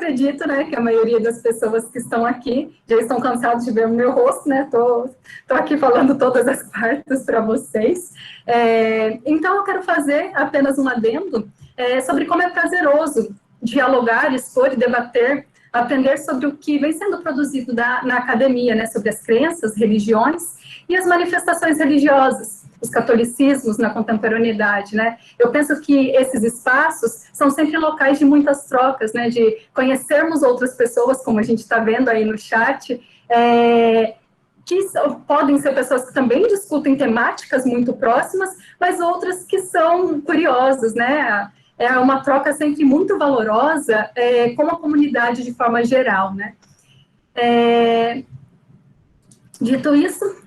acredito, né, que a maioria das pessoas que estão aqui já estão cansados de ver o meu rosto, né? Tô aqui falando todas as quartas para vocês. Então, eu quero fazer apenas um adendo sobre como é prazeroso dialogar, expor e debater, aprender sobre o que vem sendo produzido na academia, né, sobre as crenças, religiões e as manifestações religiosas, os catolicismos na contemporaneidade, né? Eu penso que esses espaços são sempre locais de muitas trocas, né? De conhecermos outras pessoas, como a gente está vendo aí no chat, que podem ser pessoas que também discutem temáticas muito próximas, mas outras que são curiosas, né? É uma troca sempre muito valorosa com a comunidade de forma geral, né? Dito isso,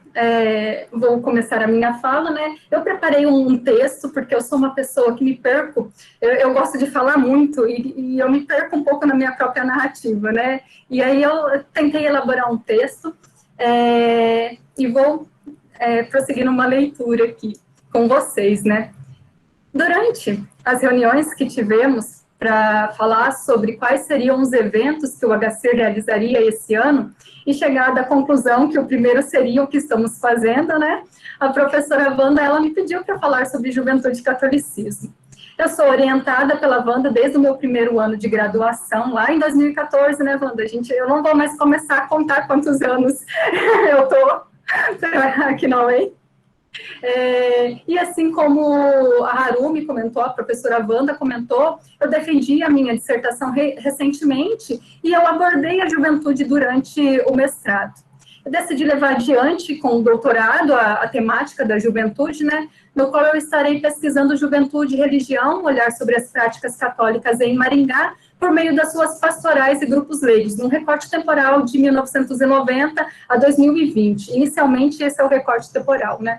vou começar a minha fala, né? Eu preparei um texto, porque eu sou uma pessoa que me perco, eu gosto de falar muito, e eu me perco um pouco na minha própria narrativa, né? E aí eu tentei elaborar um texto, e vou prosseguir numa leitura aqui com vocês, né? Durante as reuniões que tivemos para falar sobre quais seriam os eventos que o HC realizaria esse ano, e chegar à conclusão que o primeiro seria o que estamos fazendo, né? A professora Wanda, ela me pediu para falar sobre juventude e catolicismo. Eu sou orientada pela Wanda desde o meu primeiro ano de graduação, lá em 2014, né, Wanda? Eu não vou mais começar a contar quantos anos eu estou aqui na UEM. E assim como a Harumi comentou, a professora Wanda comentou, eu defendi a minha dissertação recentemente e eu abordei a juventude durante o mestrado. Eu decidi levar adiante com o doutorado a temática da juventude, né, no qual eu estarei pesquisando juventude e religião, olhar sobre as práticas católicas em Maringá, por meio das suas pastorais e grupos leigos, num recorte temporal de 1990 a 2020. Inicialmente, esse é o recorte temporal, né?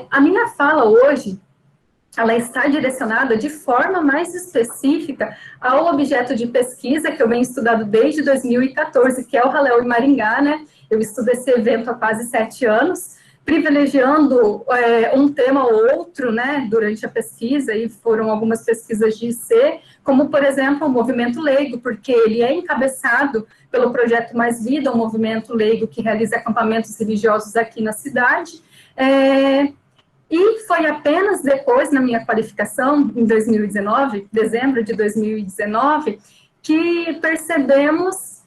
A minha fala hoje, ela está direcionada de forma mais específica ao objeto de pesquisa que eu venho estudando desde 2014, que é o Jaleu em Maringá, né? Eu estudo esse evento há quase 7 anos, privilegiando um tema ou outro, né, durante a pesquisa, e foram algumas pesquisas de IC, como, por exemplo, o movimento leigo, porque ele é encabeçado pelo Projeto Mais Vida, um movimento leigo que realiza acampamentos religiosos aqui na cidade. E foi apenas depois, na minha qualificação, em 2019, dezembro de 2019, que percebemos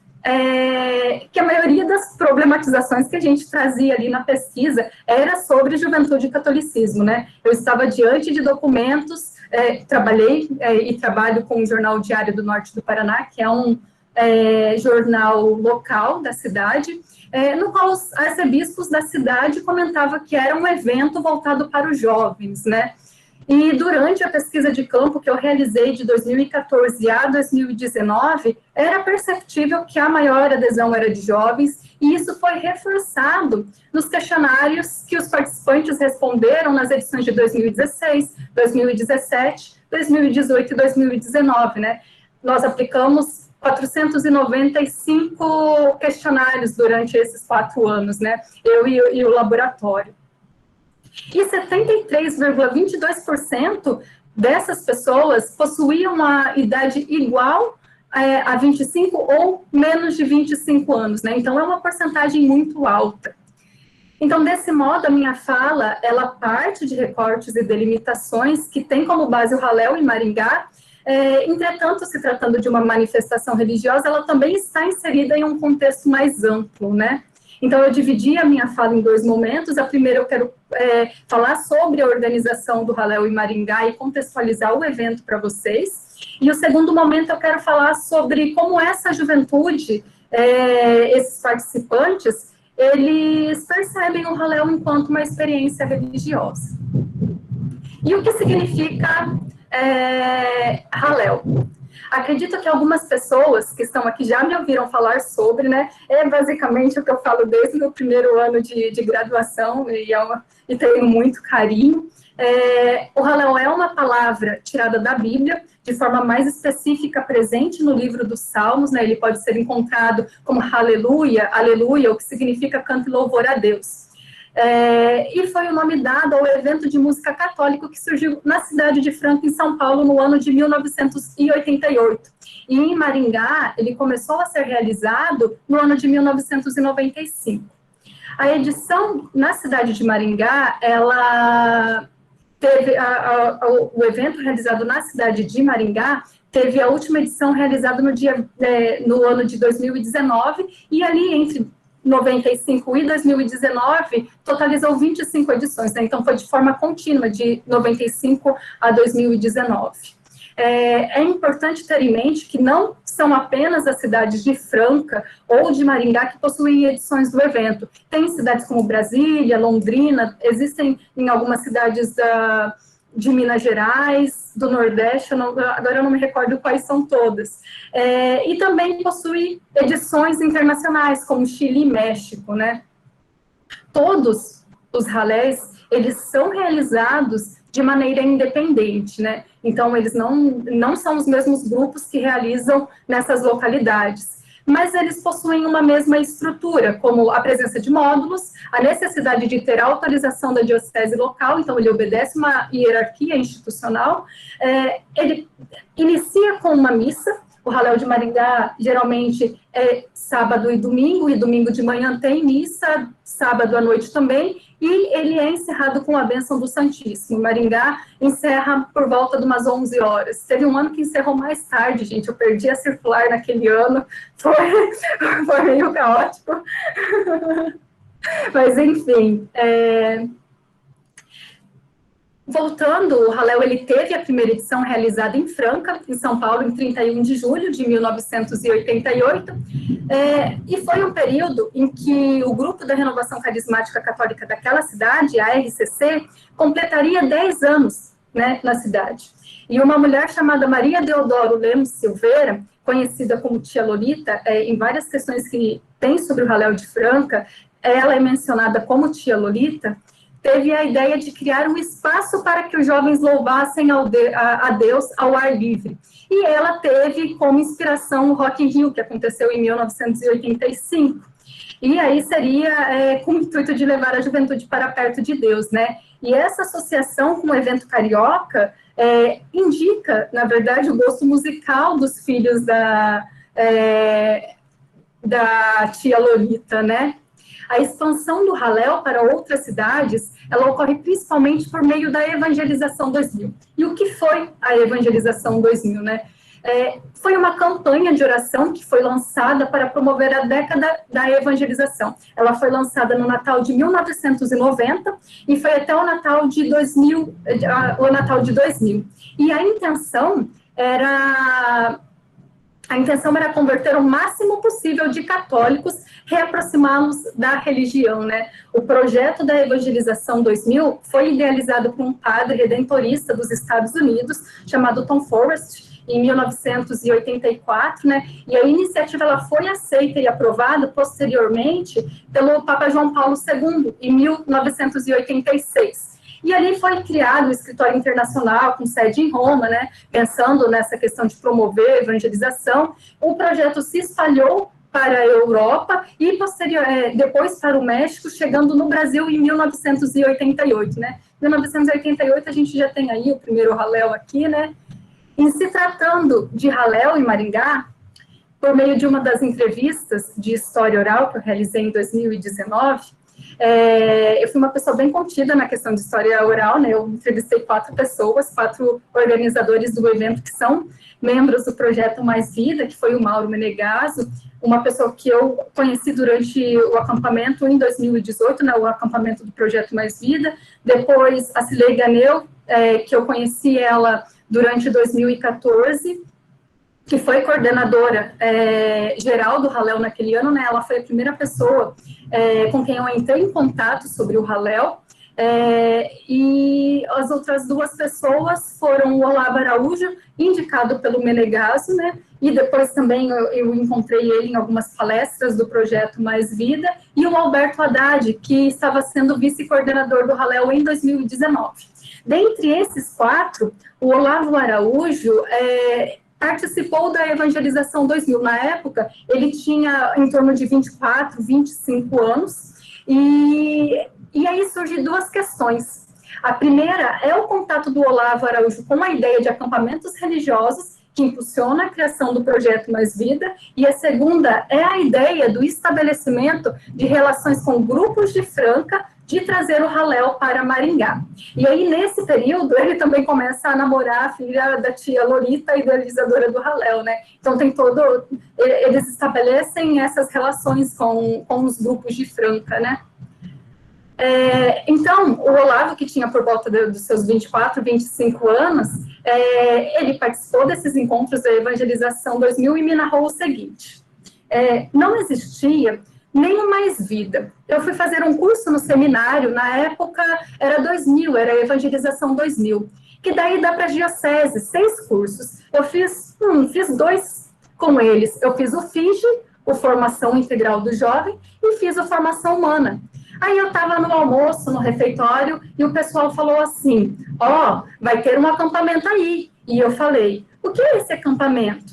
que a maioria das problematizações que a gente trazia ali na pesquisa era sobre juventude e catolicismo, né? Eu estava diante de documentos, trabalhei e trabalho com o Jornal Diário do Norte do Paraná, que é um jornal local da cidade, no qual os arcebispos da cidade comentavam que era um evento voltado para os jovens, né? E durante a pesquisa de campo que eu realizei de 2014 a 2019, era perceptível que a maior adesão era de jovens, e isso foi reforçado nos questionários que os participantes responderam nas edições de 2016, 2017, 2018 e 2019, né? Nós aplicamos 495 questionários durante esses 4 anos, né? Eu e o laboratório. E 73,22% dessas pessoas possuíam uma idade igual a 25 ou menos de 25 anos, né? Então, é uma porcentagem muito alta. Então, desse modo, a minha fala, ela parte de recortes e delimitações que tem como base o Jaleu em Maringá. Entretanto, se tratando de uma manifestação religiosa, ela também está inserida em um contexto mais amplo, né? Então, eu dividi a minha fala em 2 momentos. A primeira, eu quero falar sobre a organização do Jaleu em Maringá e contextualizar o evento para vocês. E o segundo momento, eu quero falar sobre como essa juventude, esses participantes, eles percebem o Jaleu enquanto uma experiência religiosa. E o que significa Jaleu? Acredito que algumas pessoas que estão aqui já me ouviram falar sobre, né? É basicamente o que eu falo desde o meu primeiro ano de graduação, e tenho muito carinho. O Jaleu é uma palavra tirada da Bíblia, de forma mais específica, presente no livro dos Salmos, né? Ele pode ser encontrado como aleluia, aleluia, o que significa canto e louvor a Deus. E foi o nome dado ao evento de música católico que surgiu na cidade de Franca, em São Paulo, no ano de 1988. E em Maringá, ele começou a ser realizado no ano de 1995. A edição na cidade de Maringá, ela teve o evento realizado na cidade de Maringá, teve a última edição realizada no ano de 2019, e ali entre 95 e 2019, totalizou 25 edições, né? Então foi de forma contínua, de 95 a 2019. É importante ter em mente que não são apenas as cidades de Franca ou de Maringá que possuem edições do evento. Tem cidades como Brasília, Londrina, existem em algumas cidades de Minas Gerais, do Nordeste, agora eu não me recordo quais são todas. E também possui edições internacionais, como Chile e México, né? Todos os ralés, eles são realizados de maneira independente, né? Então, eles não são os mesmos grupos que realizam nessas localidades, mas eles possuem uma mesma estrutura, como a presença de módulos, a necessidade de ter autorização da diocese local, então ele obedece uma hierarquia institucional, ele inicia com uma missa. O Raléu de Maringá, geralmente, é sábado e domingo de manhã tem missa, sábado à noite também, e ele é encerrado com a bênção do Santíssimo. Maringá encerra por volta de umas 11 horas. Teve um ano que encerrou mais tarde, gente, eu perdi a circular naquele ano, foi meio caótico. Mas, enfim, voltando, o Raléu, ele teve a primeira edição realizada em Franca, em São Paulo, em 31 de julho de 1988, e foi um período em que o Grupo da Renovação Carismática Católica daquela cidade, a RCC, completaria 10 anos, né, na cidade. E uma mulher chamada Maria Deodoro Lemos Silveira, conhecida como Tia Lolita, em várias questões que tem sobre o Raléu de Franca, ela é mencionada como Tia Lolita, teve a ideia de criar um espaço para que os jovens louvassem a Deus ao ar livre. E ela teve como inspiração o Rock in Rio, que aconteceu em 1985. E aí seria com o intuito de levar a juventude para perto de Deus, né? E essa associação com o evento carioca indica, na verdade, o gosto musical dos filhos da Tia Lolita, né? A expansão do Raléu para outras cidades, ela ocorre principalmente por meio da Evangelização 2000. E o que foi a Evangelização 2000, né? Foi uma campanha de oração que foi lançada para promover a década da evangelização. Ela foi lançada no Natal de 1990 e foi até o Natal de 2000. E a intenção era converter o máximo possível de católicos, reaproximá-los da religião, né? O projeto da Evangelização 2000 foi idealizado por um padre redentorista dos Estados Unidos, chamado Tom Forrest, em 1984, né? E a iniciativa ela foi aceita e aprovada posteriormente pelo Papa João Paulo II, em 1986. E ali foi criado o escritório internacional, com sede em Roma, né, pensando nessa questão de promover a evangelização. O projeto se espalhou para a Europa e depois para o México, chegando no Brasil em 1988, né. Em 1988 a gente já tem aí o primeiro Raléu aqui, né. Em se tratando de Raléu em Maringá, por meio de uma das entrevistas de história oral que eu realizei em 2019, eu fui uma pessoa bem contida na questão de história oral, né? Eu entrevistei 4 pessoas, 4 organizadores do evento que são membros do projeto Mais Vida, que foi o Mauro Menegaso, uma pessoa que eu conheci durante o acampamento em 2018, né? O acampamento do projeto Mais Vida. Depois a Cilei Ganeu, que eu conheci ela durante 2014, que foi coordenadora geral do Raléu naquele ano, né? Ela foi a primeira pessoa com quem eu entrei em contato sobre o Raléu, e as outras 2 pessoas foram o Olavo Araújo, indicado pelo Menegaso, né? E depois também eu encontrei ele em algumas palestras do projeto Mais Vida, e o Alberto Haddad, que estava sendo vice-coordenador do Raléu em 2019. Dentre esses 4, o Olavo Araújo participou da Evangelização 2000. Na época, ele tinha em torno de 24, 25 anos, e E aí surgem duas questões. A primeira é o contato do Olavo Araújo com a ideia de acampamentos religiosos, que impulsiona a criação do projeto Mais Vida, e a segunda é a ideia do estabelecimento de relações com grupos de Franca, de trazer o Halel para Maringá. E aí, nesse período, ele também começa a namorar a filha da tia Lolita, idealizadora do Halel, né? Então, tem todo... Eles estabelecem essas relações com os grupos de Franca, né? Então, o Olavo, que tinha por volta dos seus 24, 25 anos, ele participou desses encontros da Evangelização 2000 e me narrou o seguinte: não existia nem o Mais Vida. Eu fui fazer um curso no seminário, na época era 2000, era a Evangelização 2000, que daí dá para a diocese, 6 cursos. Eu fiz 2 com eles. Eu fiz o FIGE, o Formação Integral do Jovem, e fiz o Formação Humana. Aí eu estava no almoço, no refeitório, e o pessoal falou assim: vai ter um acampamento aí. E eu falei: o que é esse acampamento?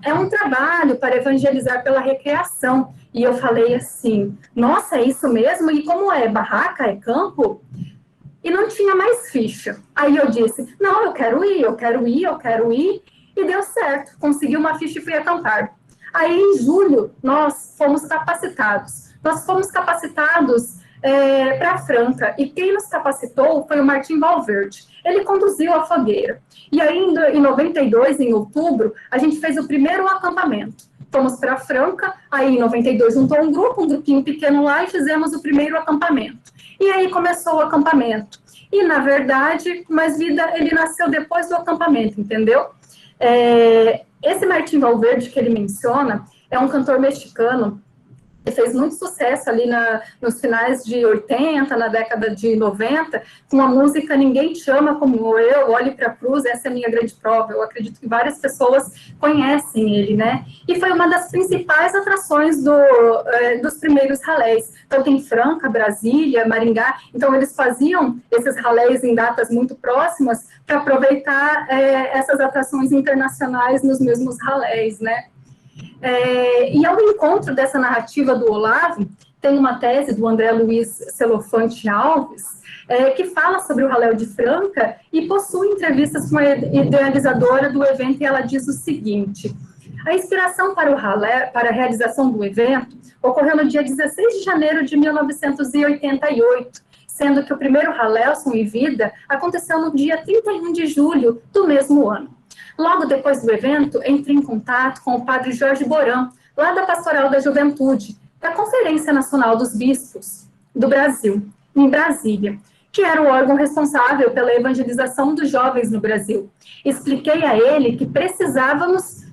É um trabalho para evangelizar pela recreação. E eu falei assim: nossa, é isso mesmo? E como é? Barraca? É campo? E não tinha mais ficha. Aí eu disse: não, eu quero ir, eu quero ir, eu quero ir. E deu certo, consegui uma ficha e fui acampar. Aí, em julho, nós fomos capacitados. Nós fomos capacitados para Franca, e quem nos capacitou foi o Martim Valverde. Ele conduziu a fogueira. E aí, em 92, em outubro, a gente fez o primeiro acampamento. Fomos para Franca, aí em 92 juntou um grupinho pequeno lá, e fizemos o primeiro acampamento. E aí começou o acampamento. E, na verdade, Mais Vida, ele nasceu depois do acampamento, entendeu? Esse Martim Valverde que ele menciona é um cantor mexicano que fez muito sucesso ali nos finais de 80, na década de 90, com a música Ninguém Te Ama Como Eu, Olhe para a Cruz, essa é a minha grande prova. Eu acredito que várias pessoas conhecem ele, né? E foi uma das principais atrações dos primeiros ralés. Então, tem Franca, Brasília, Maringá. Então, eles faziam esses ralés em datas muito próximas para aproveitar essas atrações internacionais nos mesmos ralés, né? E ao encontro dessa narrativa do Olavo, tem uma tese do André Luiz Celofante Alves, que fala sobre o Halel de Franca e possui entrevistas com a idealizadora do evento, e ela diz o seguinte: a inspiração para o Halel, para a realização do evento, ocorreu no dia 16 de janeiro de 1988, sendo que o primeiro Halel, Som e Vida, aconteceu no dia 31 de julho do mesmo ano. Logo depois do evento, entrei em contato com o padre Jorge Boran, lá da Pastoral da Juventude, da Conferência Nacional dos Bispos do Brasil, em Brasília, que era o órgão responsável pela evangelização dos jovens no Brasil. Expliquei a ele o que precisávamos,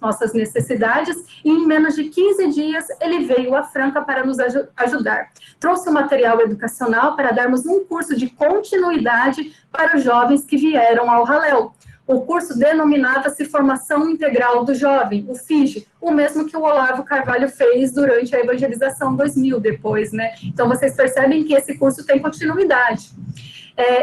nossas necessidades, e em menos de 15 dias ele veio a Franca para nos ajudar. Trouxe o material educacional para darmos um curso de continuidade para os jovens que vieram ao Halel. O curso denominava-se Formação Integral do Jovem, o FIGE, o mesmo que o Olavo Carvalho fez durante a Evangelização 2000 depois, né? Então, vocês percebem que esse curso tem continuidade.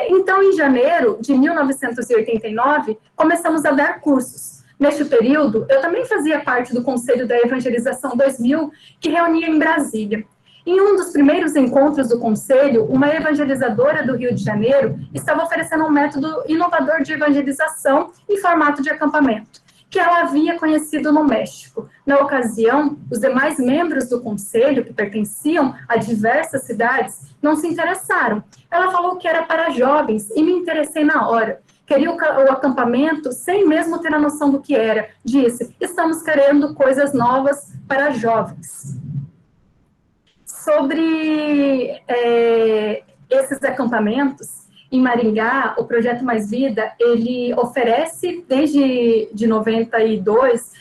Então, em janeiro de 1989, começamos a dar cursos. Neste período, eu também fazia parte do Conselho da Evangelização 2000, que reunia em Brasília. Em um dos primeiros encontros do Conselho, uma evangelizadora do Rio de Janeiro estava oferecendo um método inovador de evangelização em formato de acampamento, que ela havia conhecido no México. Na ocasião, os demais membros do Conselho, que pertenciam a diversas cidades, não se interessaram. Ela falou que era para jovens e me interessei na hora. Queria o acampamento sem mesmo ter a noção do que era. Disse: estamos querendo coisas novas para jovens. Sobre esses acampamentos, em Maringá, o Projeto Mais Vida, ele oferece, desde de 92,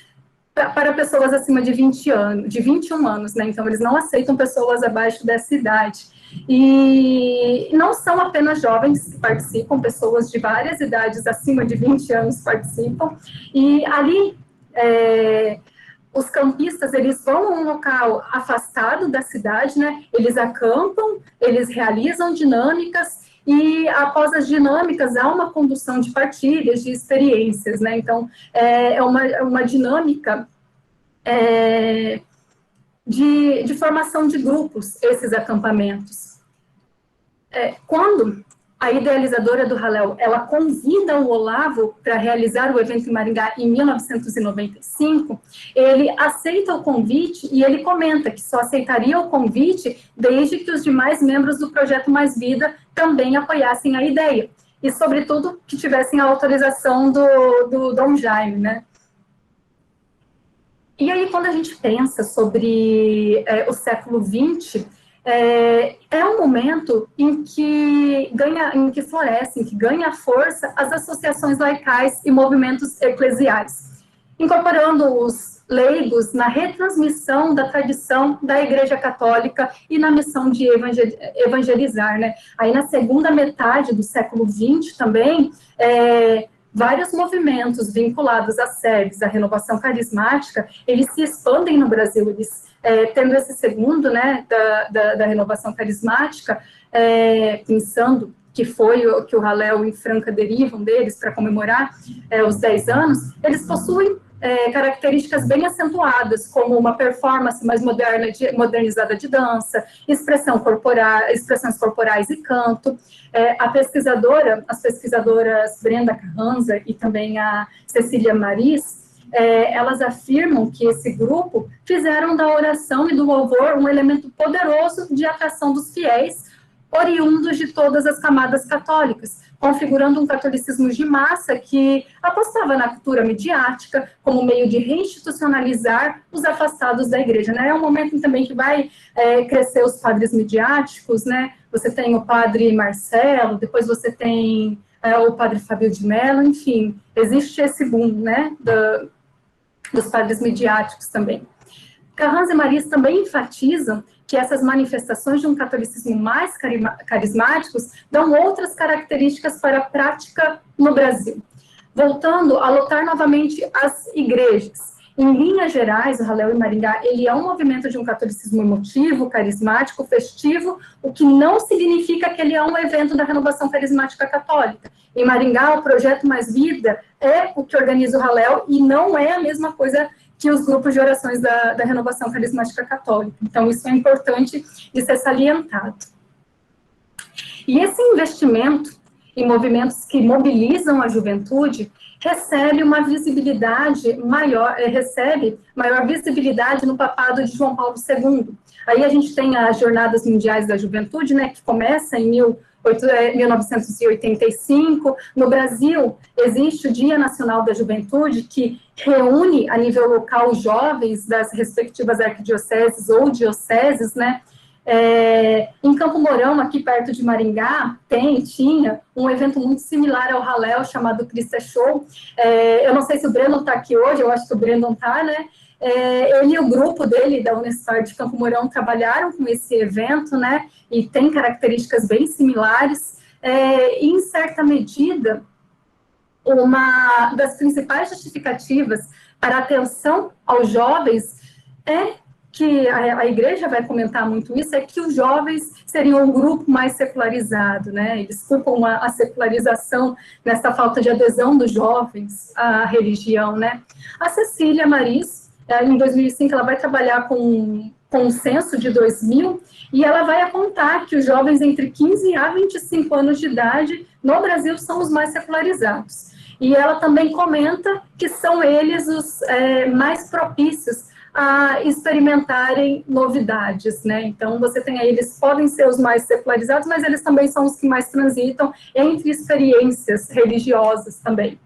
para pessoas acima de 20 anos, de 21 anos, né? Então, eles não aceitam pessoas abaixo dessa idade. E não são apenas jovens que participam, pessoas de várias idades, acima de 20 anos, participam. E ali, os campistas, eles vão a um local afastado da cidade, né? Eles acampam, eles realizam dinâmicas, e após as dinâmicas há uma condução de partilhas, de experiências, né? Então, é uma dinâmica de formação de grupos, esses acampamentos. Quando a idealizadora do Hallel, ela convida o Olavo para realizar o evento em Maringá em 1995, ele aceita o convite e ele comenta que só aceitaria o convite desde que os demais membros do Projeto Mais Vida também apoiassem a ideia, e, sobretudo, que tivessem a autorização do Dom Jaime, né? E aí, quando a gente pensa sobre o século XX, é um momento em que florescem, que ganha força as associações laicais e movimentos eclesiais, incorporando os leigos na retransmissão da tradição da Igreja Católica e na missão de evangelizar, né? Aí, na segunda metade do século XX também, vários movimentos vinculados à SERVES, à renovação carismática, eles se expandem no Brasil, eles tendo esse segundo, né, da renovação carismática, pensando que foi o que o Hallel e Franca derivam deles para comemorar os 10 anos, eles possuem características bem acentuadas, como uma performance mais modernizada de dança, expressões corporais e canto. As pesquisadoras Brenda Carranza e também a Cecília Maris, elas afirmam que esse grupo fizeram da oração e do louvor um elemento poderoso de atração dos fiéis, oriundos de todas as camadas católicas, configurando um catolicismo de massa que apostava na cultura midiática como meio de reinstitucionalizar os afastados da igreja, né? É um momento também que vai crescer os padres midiáticos, né? Você tem o padre Marcelo, depois você tem o padre Fábio de Mello, enfim, existe esse boom, né, dos padres midiáticos também. Carranza e Maris também enfatizam que essas manifestações de um catolicismo mais carismáticos dão outras características para a prática no Brasil, voltando a lotar novamente as igrejas. Em linhas gerais, o Hallel em Maringá, ele é um movimento de um catolicismo emotivo, carismático, festivo, o que não significa que ele é um evento da renovação carismática católica. Em Maringá, o Projeto Mais Vida é o que organiza o Hallel e não é a mesma coisa que os grupos de orações da renovação carismática católica. Então, isso é importante de ser salientado. E esse investimento em movimentos que mobilizam a juventude recebe maior visibilidade no papado de João Paulo II. Aí a gente tem as Jornadas Mundiais da Juventude, né, que começa em 1985. No Brasil, existe o Dia Nacional da Juventude, que reúne a nível local os jovens das respectivas arquidioceses ou dioceses, né? Em Campo Mourão, aqui perto de Maringá, tinha um evento muito similar ao Hallel, chamado Cristo é Show. Eu não sei se o Breno está aqui hoje, eu acho que o Breno está, né? Ele e o grupo dele, da Unestar de Campo Mourão, trabalharam com esse evento, né? E tem características bem similares. E, em certa medida, uma das principais justificativas para a atenção aos jovens que a igreja vai comentar muito isso, é que os jovens seriam um grupo mais secularizado, né? Eles culpam a secularização nessa falta de adesão dos jovens à religião, né? A Cecília Maris, em 2005, ela vai trabalhar com o censo de 2000, e ela vai apontar que os jovens entre 15 a 25 anos de idade no Brasil são os mais secularizados. E ela também comenta que são eles os mais propícios a experimentarem novidades, né? Então, você tem aí, eles podem ser os mais secularizados, mas eles também são os que mais transitam entre experiências religiosas também.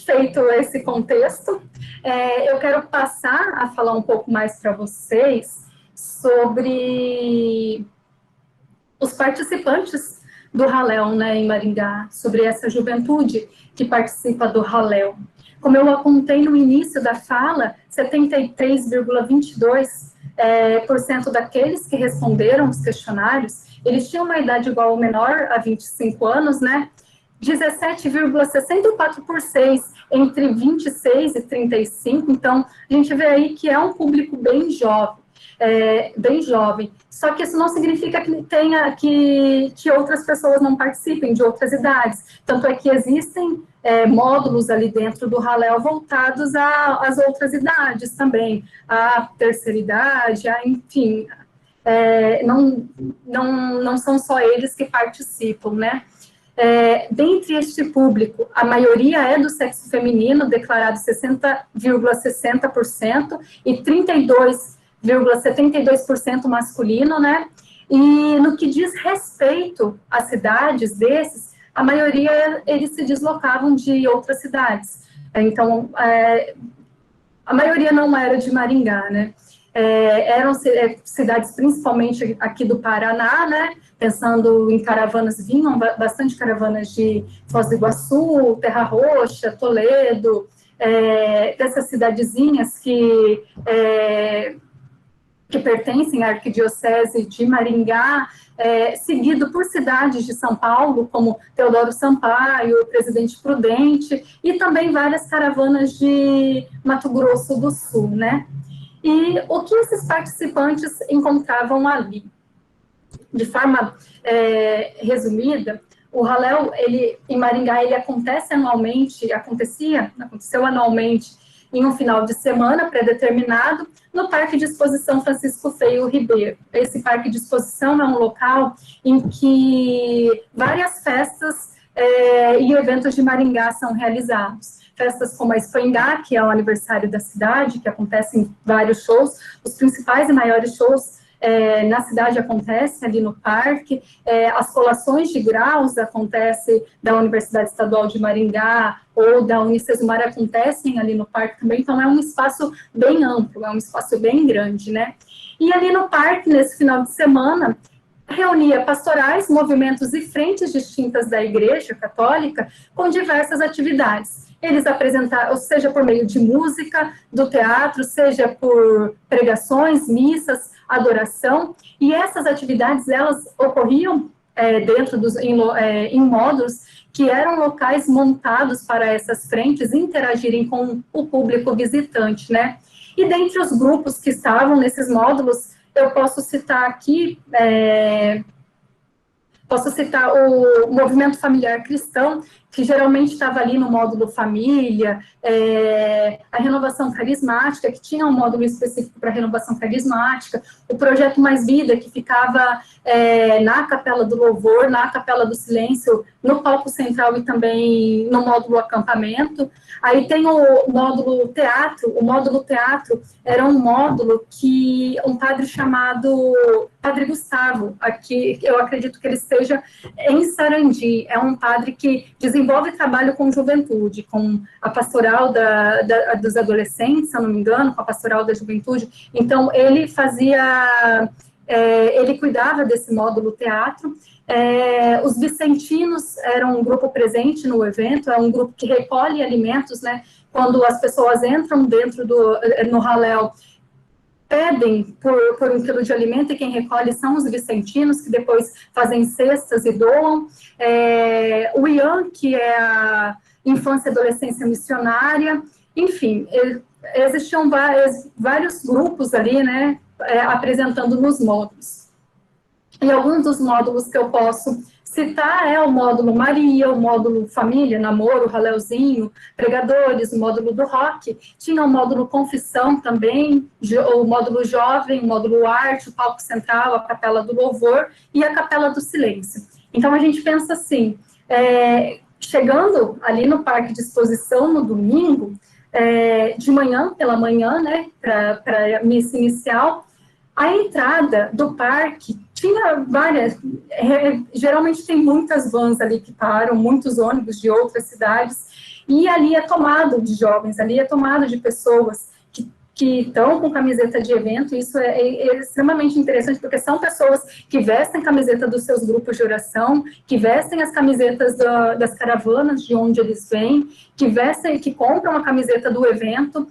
Feito esse contexto, eu quero passar a falar um pouco mais para vocês sobre os participantes do Hallel, né, em Maringá, sobre essa juventude que participa do Hallel. Como eu apontei no início da fala, 73,22% daqueles que responderam os questionários, eles tinham uma idade igual ou menor a 25 anos, né? 17,64% entre 26 e 35, então a gente vê aí que é um público bem jovem. bem jovem. Só que isso não significa que tenha que outras pessoas não participem, de outras idades. Tanto é que existem módulos ali dentro do Halel voltados às outras idades também, à terceira idade, enfim, não são só eles que participam, né? Dentre este público, a maioria é do sexo feminino, declarado 60,60%, e 32,72% masculino, né? E no que diz respeito às cidades desses, a maioria, eles se deslocavam de outras cidades. Então, a maioria não era de Maringá, né? Eram cidades principalmente aqui do Paraná, né? Pensando em caravanas, vinham bastante caravanas de Foz do Iguaçu, Terra Roxa, Toledo, dessas cidadezinhas que pertencem à Arquidiocese de Maringá, seguido por cidades de São Paulo, como Teodoro Sampaio, Presidente Prudente, e também várias caravanas de Mato Grosso do Sul, né? E o que esses participantes encontravam ali? De forma resumida, o Halel, em Maringá, ele aconteceu anualmente em um final de semana pré-determinado, no Parque de Exposição Francisco Feio Ribeiro. Esse Parque de Exposição é um local em que várias festas e eventos de Maringá são realizados. Festas como a Expoingá, que é o aniversário da cidade, que acontecem vários shows, os principais e maiores shows na cidade acontecem ali no parque, as colações de graus acontecem da Universidade Estadual de Maringá ou da Unicesumar acontecem ali no parque também, então é um espaço bem amplo, é um espaço bem grande, né? E ali no parque, nesse final de semana, reunia pastorais, movimentos e frentes distintas da Igreja Católica com diversas atividades. Eles apresentavam, seja por meio de música, do teatro, seja por pregações, missas, adoração, e essas atividades, elas ocorriam em módulos que eram locais montados para essas frentes interagirem com o público visitante, né? E dentre os grupos que estavam nesses módulos, eu posso citar aqui, o Movimento Familiar Cristão, que geralmente estava ali no módulo família, a Renovação Carismática, que tinha um módulo específico para renovação carismática, o Projeto Mais Vida, que ficava na Capela do Louvor, na Capela do Silêncio, no palco central e também no módulo acampamento. Aí tem o módulo teatro. O módulo teatro era um módulo que um padre chamado Padre Gustavo, aqui eu acredito que ele esteja em Sarandi, é um padre que desenvolve trabalho com juventude, com a pastoral dos adolescentes, se eu não me engano, com a pastoral da juventude. Então, ele ele cuidava desse módulo teatro. Os vicentinos eram um grupo presente no evento, é um grupo que recolhe alimentos, né? Quando as pessoas entram no Halel, pedem por um quilo de alimento, e quem recolhe são os vicentinos, que depois fazem cestas e doam. O IAN, que é a Infância e Adolescência Missionária, enfim, existiam vários grupos ali, né, apresentando nos módulos. E alguns dos módulos que eu posso citar é o módulo Maria, o módulo Família, Namoro, Halelzinho, Pregadores, o módulo do Rock, tinha o módulo Confissão também, o módulo Jovem, o módulo Arte, o Palco Central, a Capela do Louvor e a Capela do Silêncio. Então, a gente pensa assim, chegando ali no Parque de Exposição no domingo, de manhã, pela manhã, né, para a missa inicial, a entrada do parque tinha várias, geralmente tem muitas vans ali que param, muitos ônibus de outras cidades, e ali é tomado de jovens, ali é tomado de pessoas que estão com camiseta de evento. Isso é extremamente interessante, porque são pessoas que vestem camiseta dos seus grupos de oração, que vestem as camisetas das caravanas de onde eles vêm, que compram a camiseta do evento.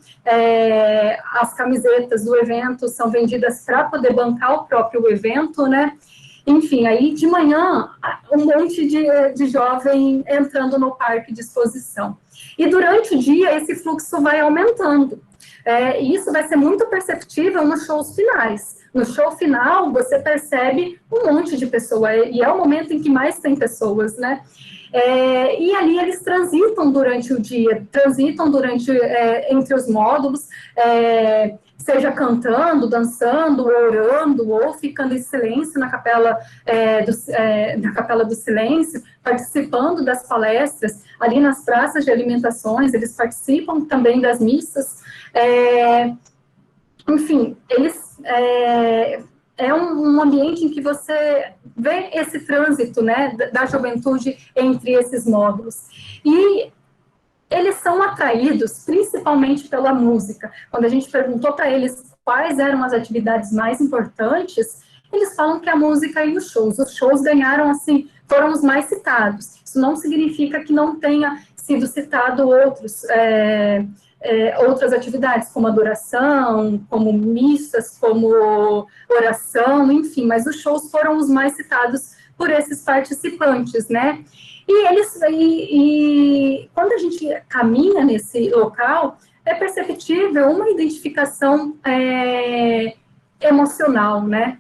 As camisetas do evento são vendidas para poder bancar o próprio evento, né? Enfim, aí de manhã, um monte de jovem entrando no parque de exposição. E durante o dia, esse fluxo vai aumentando. E isso vai ser muito perceptível nos shows finais. No show final, você percebe um monte de pessoas, e é o momento em que mais tem pessoas, né? E ali eles transitam durante o dia, entre os módulos, seja cantando, dançando, orando, ou ficando em silêncio na capela do silêncio, participando das palestras, ali nas praças de alimentações, eles participam também das missas, enfim, é um ambiente em que você vê esse trânsito, né, da juventude entre esses módulos. E eles são atraídos principalmente pela música. Quando a gente perguntou para eles quais eram as atividades mais importantes, eles falam que a música e os shows ganharam, assim, foram os mais citados. Isso não significa que não tenha sido citado outras atividades, como adoração, como missas, como oração, enfim, mas os shows foram os mais citados por esses participantes, né? E quando a gente caminha nesse local, é perceptível uma identificação emocional, né?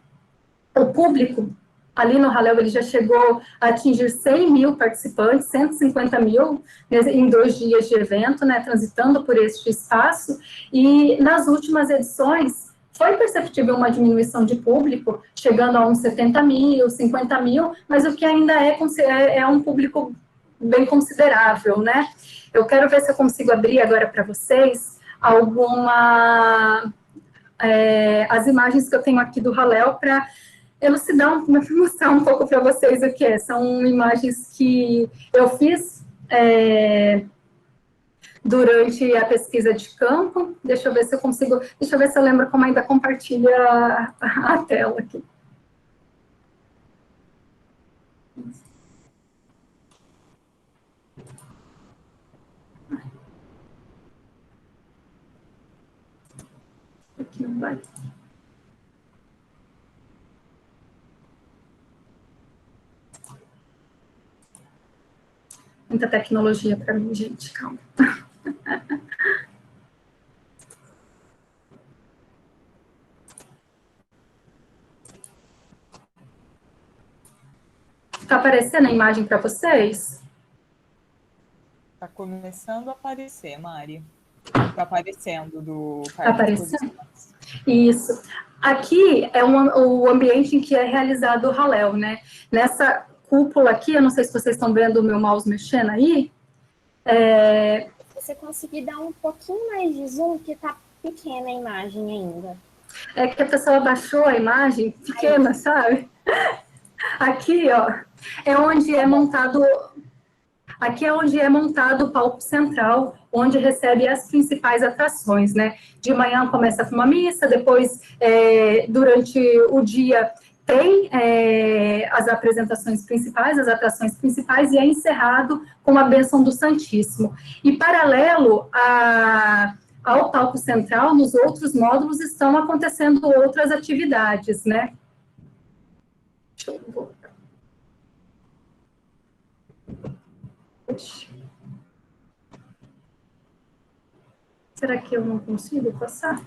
O público, ali no Halel, ele já chegou a atingir 100 mil participantes, 150 mil em 2 dias de evento, né, transitando por este espaço, e nas últimas edições foi perceptível uma diminuição de público, chegando a uns 70 mil, 50 mil, mas o que ainda é um público bem considerável, né? Eu quero ver se eu consigo abrir agora para vocês as imagens que eu tenho aqui do Halel para elucidar, mostrar um pouco para vocês o que é. São imagens que eu fiz durante a pesquisa de campo. Deixa eu ver se eu lembro como ainda compartilha a tela aqui. Aqui não vai. Muita tecnologia para mim, gente, calma. Está aparecendo a imagem para vocês? Está começando a aparecer, Mari. Está aparecendo do Está aparecendo? Isso. Aqui é o ambiente em que é realizado o Halel, né? Nessa cúpula aqui, eu não sei se vocês estão vendo o meu mouse mexendo aí. Se você conseguir dar um pouquinho mais de zoom, que está pequena a imagem ainda. É que a pessoa baixou a imagem pequena, sabe? Aqui, ó, é onde é montado... Aqui é onde é montado o palco central, onde recebe as principais atrações, né? De manhã começa com uma missa, depois, durante o dia, tem as apresentações principais, as atrações principais, e é encerrado com a bênção do Santíssimo. E paralelo ao palco central, nos outros módulos estão acontecendo outras atividades, né? Deixa eu voltar. Será que eu não consigo passar?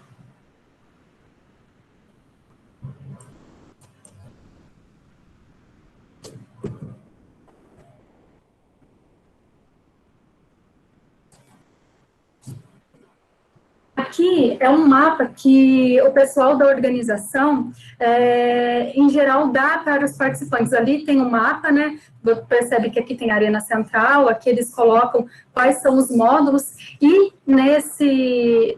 Aqui é um mapa que o pessoal da organização, em geral, dá para os participantes. Ali tem um mapa, né? Percebe que aqui tem a arena central, aqui eles colocam quais são os módulos, e nesse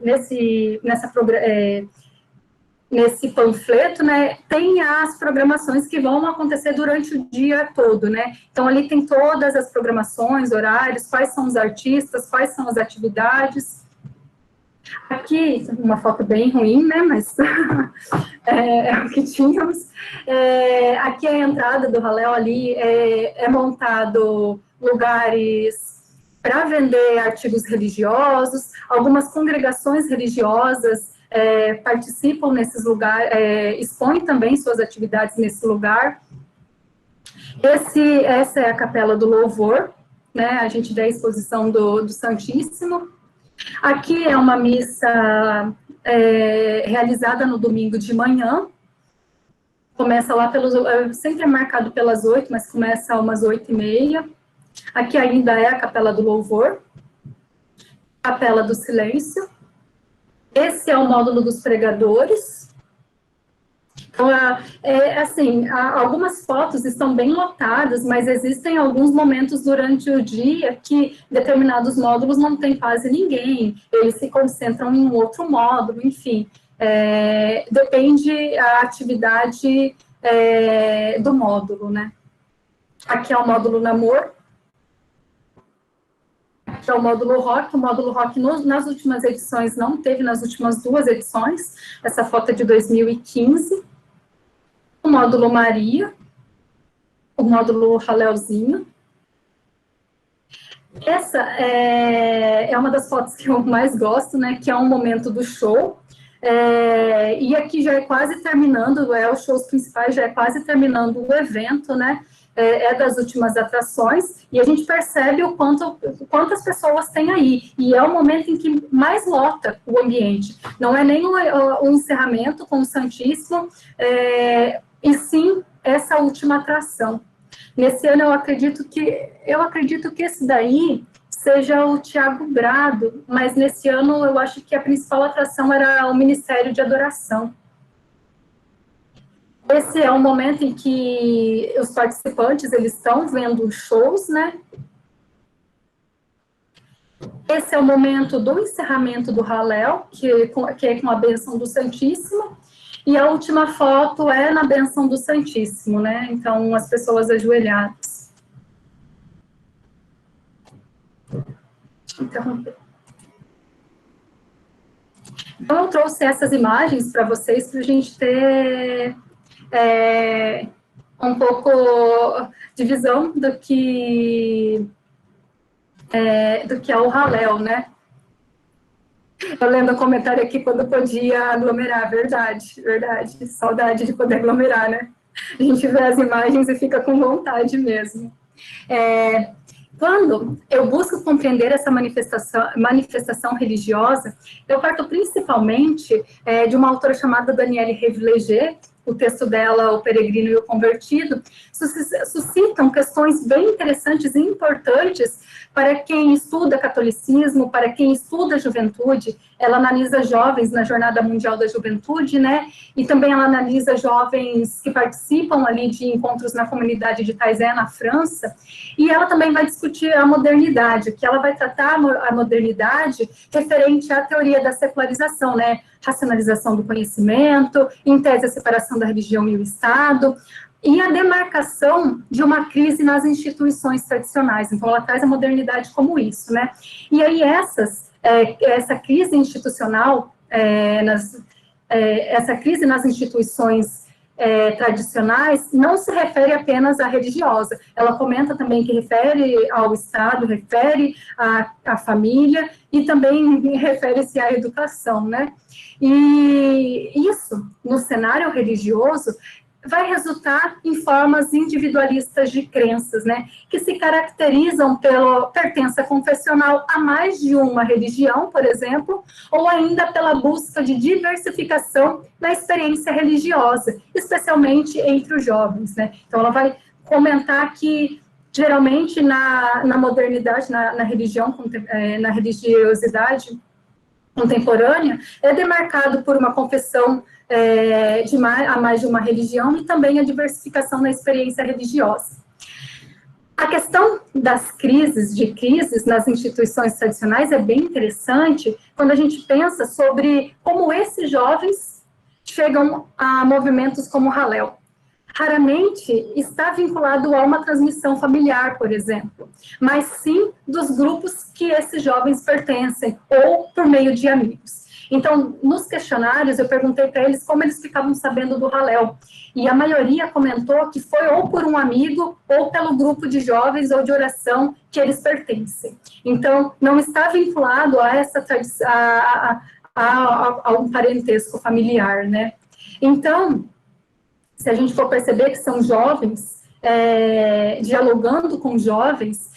panfleto, né, tem as programações que vão acontecer durante o dia todo, né? Então, ali tem todas as programações, horários, quais são os artistas, quais são as atividades. Aqui, uma foto bem ruim, né, mas é o que tínhamos. Aqui é a entrada do Halel, ali é montado lugares para vender artigos religiosos, algumas congregações religiosas participam nesses lugares, expõem também suas atividades nesse lugar. Essa é a Capela do Louvor, né, a gente vê a exposição do Santíssimo. Aqui é uma missa realizada no domingo de manhã. Começa lá sempre é marcado pelas 8, mas começa umas 8h30. Aqui ainda é a Capela do Louvor, Capela do Silêncio. Esse é o módulo dos pregadores. Então, assim, algumas fotos estão bem lotadas, mas existem alguns momentos durante o dia que determinados módulos não tem quase ninguém, eles se concentram em um outro módulo, enfim. Depende a atividade do módulo, né? Aqui é o módulo Namor. Aqui é o módulo Rock. O módulo Rock nas últimas edições não teve, nas últimas 2 edições. Essa foto é de 2015. O módulo Maria, o módulo Halelzinho. Essa é uma das fotos que eu mais gosto, né, que é um momento do show. E aqui já é quase terminando, os shows principais, já é quase terminando o evento, né, das últimas atrações, e a gente percebe quantas pessoas tem aí, e é o momento em que mais lota o ambiente. Não é nem o encerramento com o Santíssimo, e sim essa última atração. Nesse ano eu acredito que esse daí seja o Tiago Brado, mas nesse ano eu acho que a principal atração era o Ministério de Adoração. Esse é o momento em que os participantes eles estão vendo shows, né? Esse é o momento do encerramento do Halel, que é com a bênção do Santíssimo. E a última foto é na bênção do Santíssimo, né? Então, as pessoas ajoelhadas. Deixa eu interromper. Então, eu trouxe essas imagens para vocês, para a gente ter um pouco de visão do que é o Halel, né? Eu lendo o comentário aqui quando podia aglomerar, verdade, verdade. Saudade de poder aglomerar, né? A gente vê as imagens e fica com vontade mesmo. Quando eu busco compreender essa manifestação religiosa, eu parto principalmente de uma autora chamada Danielle Réville-Léger. O texto dela, O Peregrino e o Convertido, suscitam questões bem interessantes e importantes para quem estuda catolicismo, para quem estuda juventude. Ela analisa jovens na Jornada Mundial da Juventude, né? E também ela analisa jovens que participam ali de encontros na comunidade de Taizé, na França. E ela também vai discutir a modernidade, que ela vai tratar a modernidade referente à teoria da secularização, né? Racionalização do conhecimento, em tese a separação da religião e o Estado, e a demarcação de uma crise nas instituições tradicionais. Então, ela traz a modernidade como isso, né? E aí, essa crise institucional, essa crise nas instituições tradicionais, não se refere apenas à religiosa. Ela comenta também que refere ao Estado, refere à família, e também refere-se à educação, né? E isso, no cenário religioso, vai resultar em formas individualistas de crenças, né, que se caracterizam pela pertença confessional a mais de uma religião, por exemplo, ou ainda pela busca de diversificação na experiência religiosa, especialmente entre os jovens, né. Então, ela vai comentar que, geralmente, na modernidade, na religião, na religiosidade contemporânea, é demarcado por uma confissão a mais de uma religião e também a diversificação na experiência religiosa. A questão das crises nas instituições tradicionais é bem interessante quando a gente pensa sobre como esses jovens chegam a movimentos como o Halel. Raramente está vinculado a uma transmissão familiar, por exemplo, mas sim dos grupos que esses jovens pertencem, ou por meio de amigos. Então, nos questionários, eu perguntei para eles como eles ficavam sabendo do Halel, e a maioria comentou que foi ou por um amigo, ou pelo grupo de jovens ou de oração que eles pertencem. Então, não está vinculado a essa tradição, a um parentesco familiar, né? Então, se a gente for perceber que são jovens dialogando com jovens,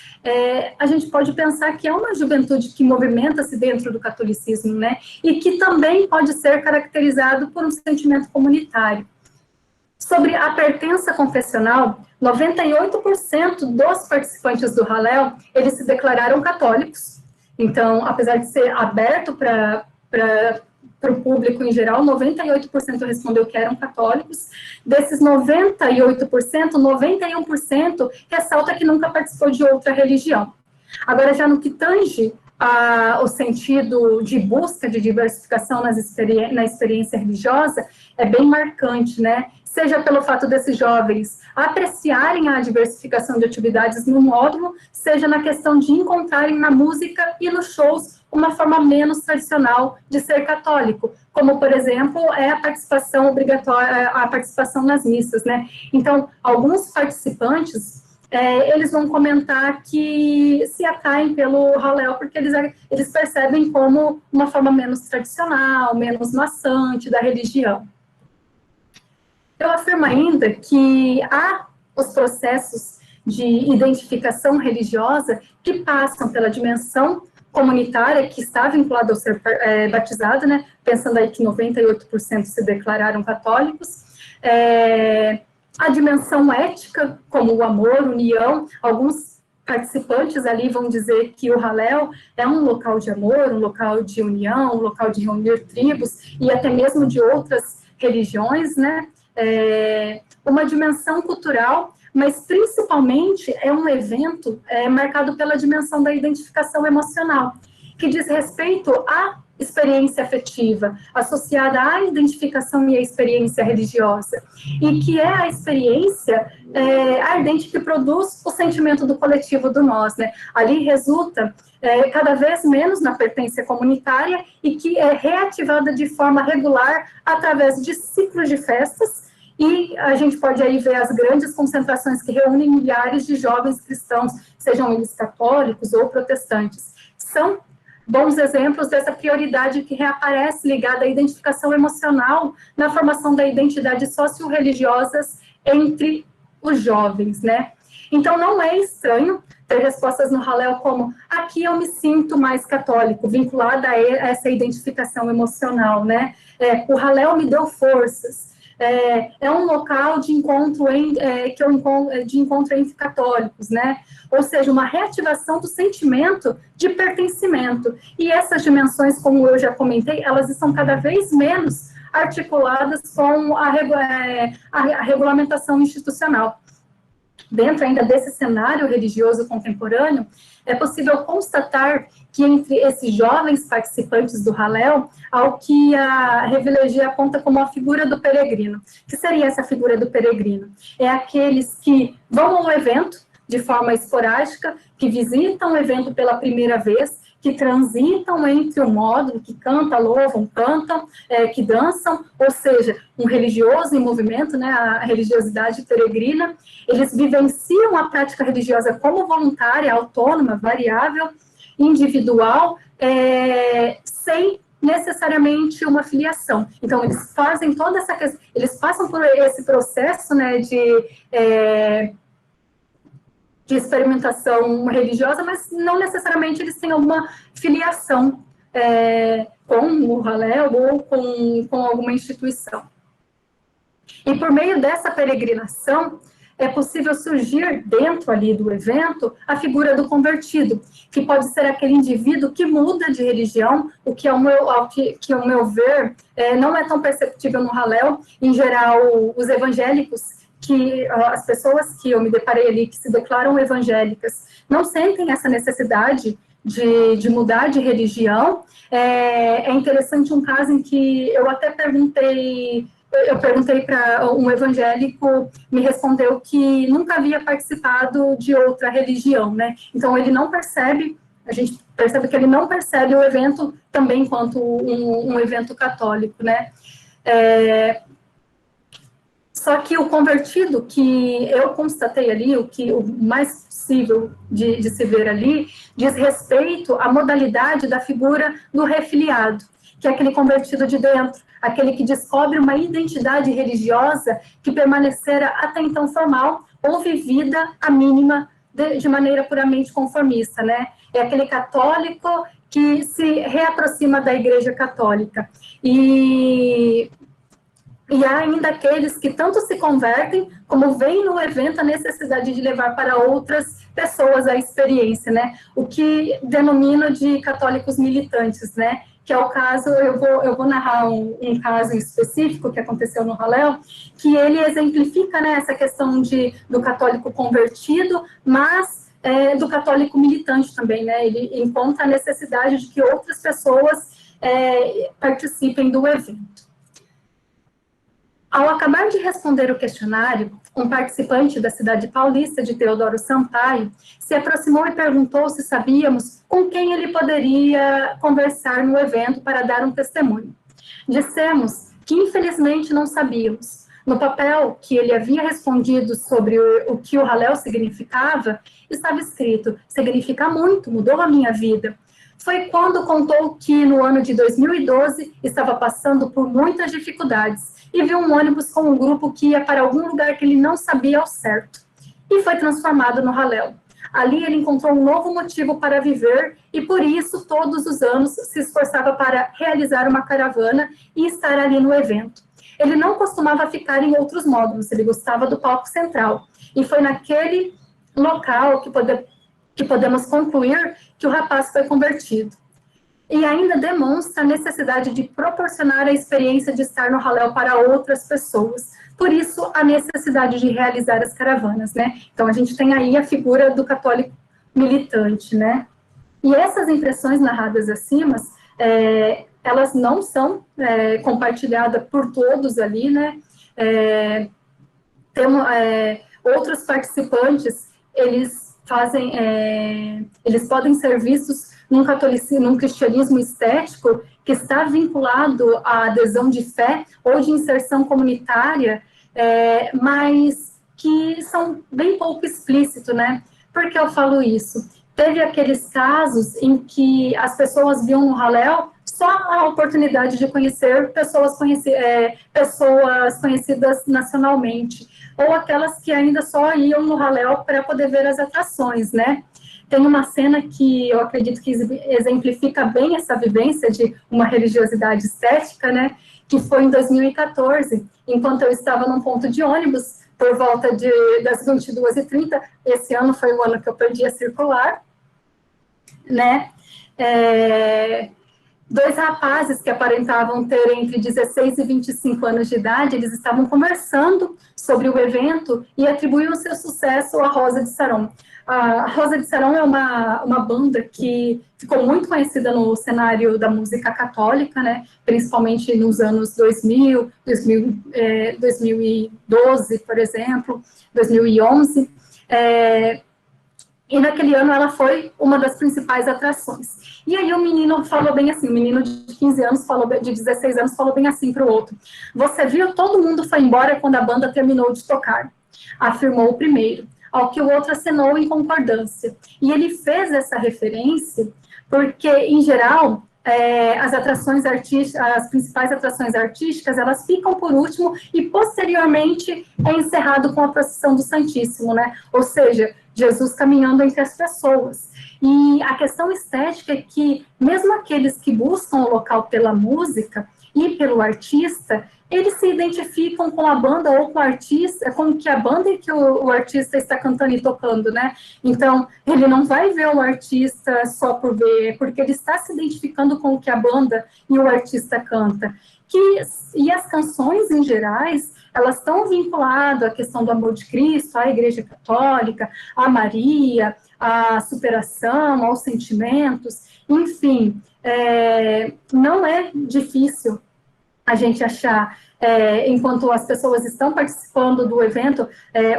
a gente pode pensar que é uma juventude que movimenta-se dentro do catolicismo, né? E que também pode ser caracterizado por um sentimento comunitário. Sobre a pertença confessional, 98% dos participantes do Hallel, eles se declararam católicos. Então, apesar de ser aberto para o público em geral, 98% respondeu que eram católicos. Desses 98%, 91% ressalta que nunca participou de outra religião. Agora, já no que tange o sentido de busca de diversificação na experiência religiosa, é bem marcante, né? Seja pelo fato desses jovens apreciarem a diversificação de atividades no módulo, seja na questão de encontrarem na música e nos shows uma forma menos tradicional de ser católico, como, por exemplo, a participação obrigatória, a participação nas missas, né? Então, alguns participantes, eles vão comentar que se atraem pelo Hallel porque eles percebem como uma forma menos tradicional, menos maçante da religião. Eu afirmo ainda que há os processos de identificação religiosa que passam pela dimensão comunitária, que está vinculada ao ser batizado, né? Pensando aí que 98% se declararam católicos, a dimensão ética, como o amor, união. Alguns participantes ali vão dizer que o Hallel é um local de amor, um local de união, um local de reunir tribos, e até mesmo de outras religiões, né? Uma dimensão cultural, mas principalmente é um evento marcado pela dimensão da identificação emocional, que diz respeito à experiência afetiva, associada à identificação e à experiência religiosa, e que é a experiência ardente que produz o sentimento do coletivo do nós, né? Ali resulta cada vez menos na pertença comunitária e que é reativada de forma regular através de ciclos de festas. E a gente pode aí ver as grandes concentrações que reúnem milhares de jovens cristãos, sejam eles católicos ou protestantes. São bons exemplos dessa prioridade que reaparece ligada à identificação emocional na formação da identidade socio-religiosas entre os jovens, né? Então, não é estranho ter respostas no Hallel como: aqui eu me sinto mais católico, vinculada a essa identificação emocional, né? O Hallel me deu forças. É um local de encontro de encontro entre católicos, né? Ou seja, uma reativação do sentimento de pertencimento. E essas dimensões, como eu já comentei, elas estão cada vez menos articuladas com a regulamentação institucional. Dentro ainda desse cenário religioso contemporâneo, é possível constatar que entre esses jovens participantes do Hallel, ao que a Revelagia aponta como a figura do peregrino. O que seria essa figura do peregrino? É aqueles que vão ao evento de forma esporádica, que visitam o evento pela primeira vez, que transitam entre o módulo, que cantam, louvam, cantam, que dançam, ou seja, um religioso em movimento, né, a religiosidade peregrina. Eles vivenciam a prática religiosa como voluntária, autônoma, variável, individual, sem necessariamente uma filiação. Então, eles fazem toda essa questão, eles passam por esse processo, né, de experimentação religiosa, mas não necessariamente eles têm alguma filiação com o Hallel ou com alguma instituição. E por meio dessa peregrinação, é possível surgir dentro ali do evento a figura do convertido, que pode ser aquele indivíduo que muda de religião, o que, ao meu ver, não é tão perceptível no Hallel. Em geral, os evangélicos, as pessoas que eu me deparei ali, que se declaram evangélicas, não sentem essa necessidade de mudar de religião. É interessante um caso em que eu até perguntei para um evangélico, me respondeu que nunca havia participado de outra religião, né? Então, ele não percebe, a gente percebe que ele não percebe o evento também enquanto um evento católico, né? Só que o convertido que eu constatei ali, o mais possível de se ver ali, diz respeito à modalidade da figura do refiliado, que é aquele convertido de dentro, aquele que descobre uma identidade religiosa que permanecera até então formal, ou vivida a mínima de maneira puramente conformista, né? É aquele católico que se reaproxima da Igreja Católica. E há ainda aqueles que tanto se convertem, como veem no evento a necessidade de levar para outras pessoas a experiência, né? O que denomino de católicos militantes, né? Que é o caso, eu vou narrar um caso em específico que aconteceu no Hallel, que ele exemplifica, né, essa questão do católico convertido, mas do católico militante também, né? Ele encontra a necessidade de que outras pessoas participem do evento. Ao acabar de responder o questionário, um participante da cidade paulista de Teodoro Sampaio se aproximou e perguntou se sabíamos com quem ele poderia conversar no evento para dar um testemunho. Dissemos que, infelizmente, não sabíamos. No papel que ele havia respondido sobre o que o Hallel significava, estava escrito: significa muito, mudou a minha vida. Foi quando contou que, no ano de 2012, estava passando por muitas dificuldades e viu um ônibus com um grupo que ia para algum lugar que ele não sabia ao certo. E foi transformado no Hallel. Ali ele encontrou um novo motivo para viver e, por isso, todos os anos se esforçava para realizar uma caravana e estar ali no evento. Ele não costumava ficar em outros módulos, ele gostava do palco central. E foi naquele local que podemos concluir que o rapaz foi convertido. E ainda demonstra a necessidade de proporcionar a experiência de estar no Hallel para outras pessoas. Por isso, a necessidade de realizar as caravanas, né? Então, a gente tem aí a figura do católico militante, né? E essas impressões narradas acima, elas não são compartilhadas por todos ali, né? Outros participantes, eles podem ser vistos num cristianismo estético que está vinculado à adesão de fé ou de inserção comunitária, mas que são bem pouco explícitos, né? Por que eu falo isso? Teve aqueles casos em que as pessoas viam no Hallel só a oportunidade de conhecer pessoas conhecidas nacionalmente, ou aquelas que ainda só iam no Hallel para poder ver as atrações, né? Tem uma cena que eu acredito que exemplifica bem essa vivência de uma religiosidade estética, né? Que foi em 2014, enquanto eu estava num ponto de ônibus, por volta das 22h30, esse ano foi o ano que eu perdi a circular, né? Dois rapazes que aparentavam ter entre 16 e 25 anos de idade, eles estavam conversando sobre o evento e atribuíam seu sucesso à Rosa de Saron. A Rosa de Saron é uma banda que ficou muito conhecida no cenário da música católica, né? Principalmente nos anos 2000, 2012, por exemplo, 2011. E naquele ano ela foi uma das principais atrações. E aí o menino falou bem assim, o menino de 15 anos, de 16 anos, falou bem assim para o outro: você viu, todo mundo foi embora quando a banda terminou de tocar, afirmou o primeiro, ao que o outro acenou em concordância. E ele fez essa referência porque, em geral, as principais atrações artísticas, elas ficam por último e, posteriormente, é encerrado com a procissão do Santíssimo, né? Ou seja, Jesus caminhando entre as pessoas. E a questão estética é que, mesmo aqueles que buscam o local pela música e pelo artista, eles se identificam com a banda ou com o artista, com que a banda e que o artista está cantando e tocando, né? Então, ele não vai ver o artista só por ver, porque ele está se identificando com o que a banda e o artista canta. E as canções, em gerais, elas estão vinculadas à questão do amor de Cristo, à Igreja Católica, a Maria, à superação, aos sentimentos, enfim, não é difícil a gente achar, enquanto as pessoas estão participando do evento,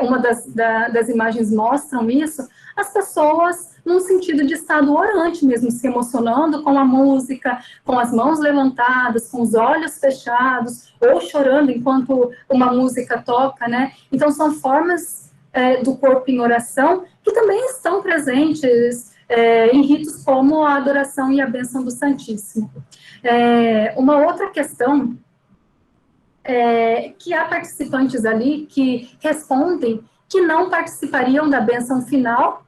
uma das imagens mostram isso, as pessoas num sentido de estado orante mesmo, se emocionando com a música, com as mãos levantadas, com os olhos fechados, ou chorando enquanto uma música toca, né? Então, são formas do corpo em oração que também estão presentes em ritos como a adoração e a bênção do Santíssimo. Uma outra questão que há participantes ali que respondem que não participariam da bênção final,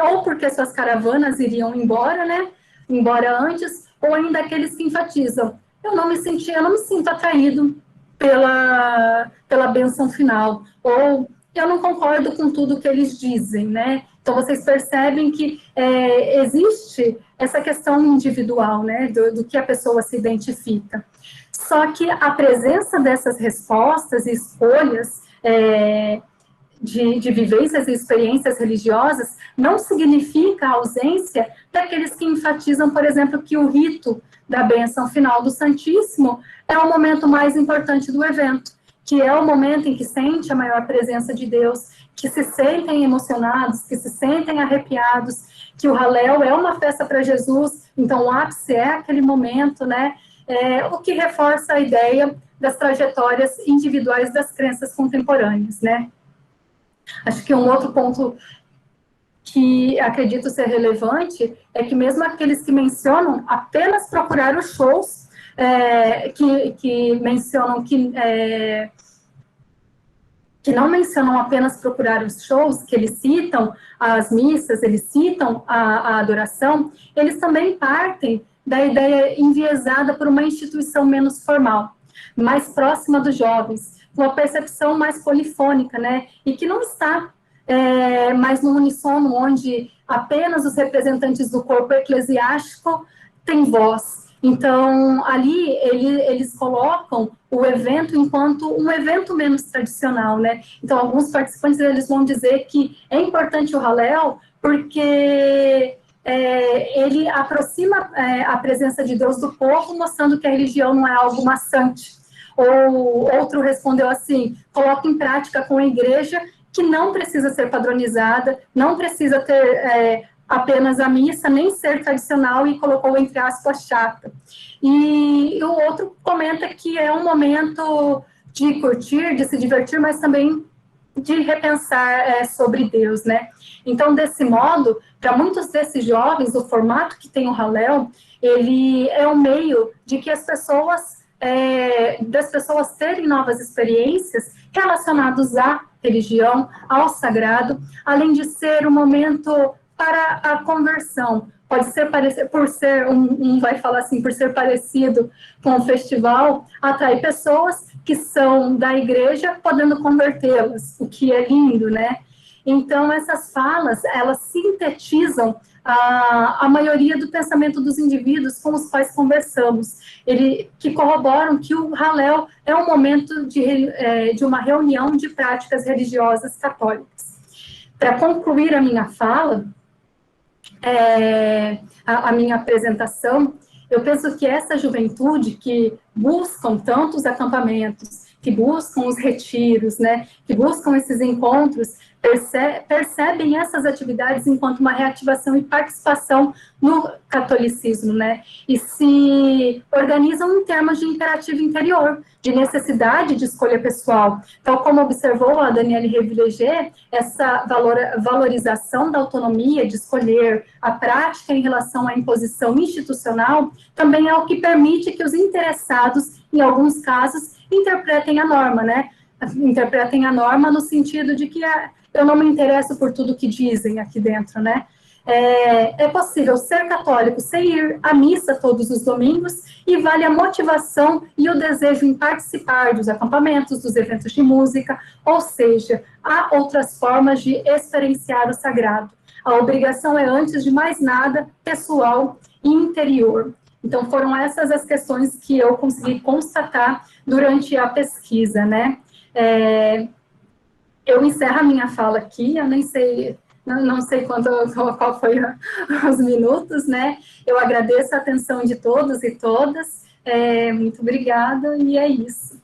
ou porque suas caravanas iriam embora, né? Embora antes, ou ainda aqueles que enfatizam: eu não me sinto atraído pela bênção final, ou eu não concordo com tudo que eles dizem, né? Então, vocês percebem que existe essa questão individual, né, do que a pessoa se identifica. Só que a presença dessas respostas e escolhas de vivências e experiências religiosas não significa a ausência daqueles que enfatizam, por exemplo, que o rito da bênção final do Santíssimo é o momento mais importante do evento, que é o momento em que sente a maior presença de Deus, que se sentem emocionados, que se sentem arrepiados, que o Halel é uma festa para Jesus, então o ápice é aquele momento, né? O que reforça a ideia das trajetórias individuais das crenças contemporâneas, né? Acho que um outro ponto que acredito ser relevante é que mesmo aqueles que mencionam apenas procurar os shows, que mencionam que não mencionam apenas procurar os shows, que eles citam as missas, eles citam a adoração, eles também partem da ideia enviesada por uma instituição menos formal, mais próxima dos jovens, com uma percepção mais polifônica, né, e que não está mais no unissono, onde apenas os representantes do corpo eclesiástico têm voz. Então, ali, eles colocam o evento enquanto um evento menos tradicional, né? Então, alguns participantes, eles vão dizer que é importante o Halel porque ele aproxima a presença de Deus do povo, mostrando que a religião não é algo maçante. Ou outro respondeu assim: coloca em prática com a igreja que não precisa ser padronizada, não precisa ter apenas a missa, nem ser tradicional, e colocou entre aspas chata. E o outro comenta que é um momento de curtir, de se divertir, mas também de repensar sobre Deus, né? Então, desse modo, para muitos desses jovens, o formato que tem o Halel, ele é um meio de que as pessoas terem novas experiências relacionadas à religião, ao sagrado, além de ser um momento para a conversão. Pode ser por ser, vai falar assim, por ser parecido com o festival, atrai pessoas que são da igreja, podendo convertê-las, o que é lindo, né? Então, essas falas, elas sintetizam a maioria do pensamento dos indivíduos com os quais conversamos, que corroboram que o Halel é um momento de uma reunião de práticas religiosas católicas. Para concluir a minha fala, a minha apresentação, eu penso que essa juventude que buscam tantos acampamentos, que buscam os retiros, né, que buscam esses encontros, percebem essas atividades enquanto uma reativação e participação no catolicismo, né, e se organizam em termos de imperativo interior, de necessidade de escolha pessoal. Tal como observou a Danielle Revileger, essa valorização da autonomia de escolher, a prática em relação à imposição institucional, também é o que permite que os interessados, em alguns casos, interpretem a norma, né? Interpretem a norma no sentido de que eu não me interesso por tudo que dizem aqui dentro, né? É possível ser católico sem ir à missa todos os domingos, e vale a motivação e o desejo em participar dos acampamentos, dos eventos de música, ou seja, há outras formas de experienciar o sagrado. A obrigação é, antes de mais nada, pessoal e interior. Então, foram essas as questões que eu consegui constatar durante a pesquisa, né? Eu encerro a minha fala aqui, eu nem sei, não sei qual foi os minutos, né? Eu agradeço a atenção de todos e todas, muito obrigada, e é isso.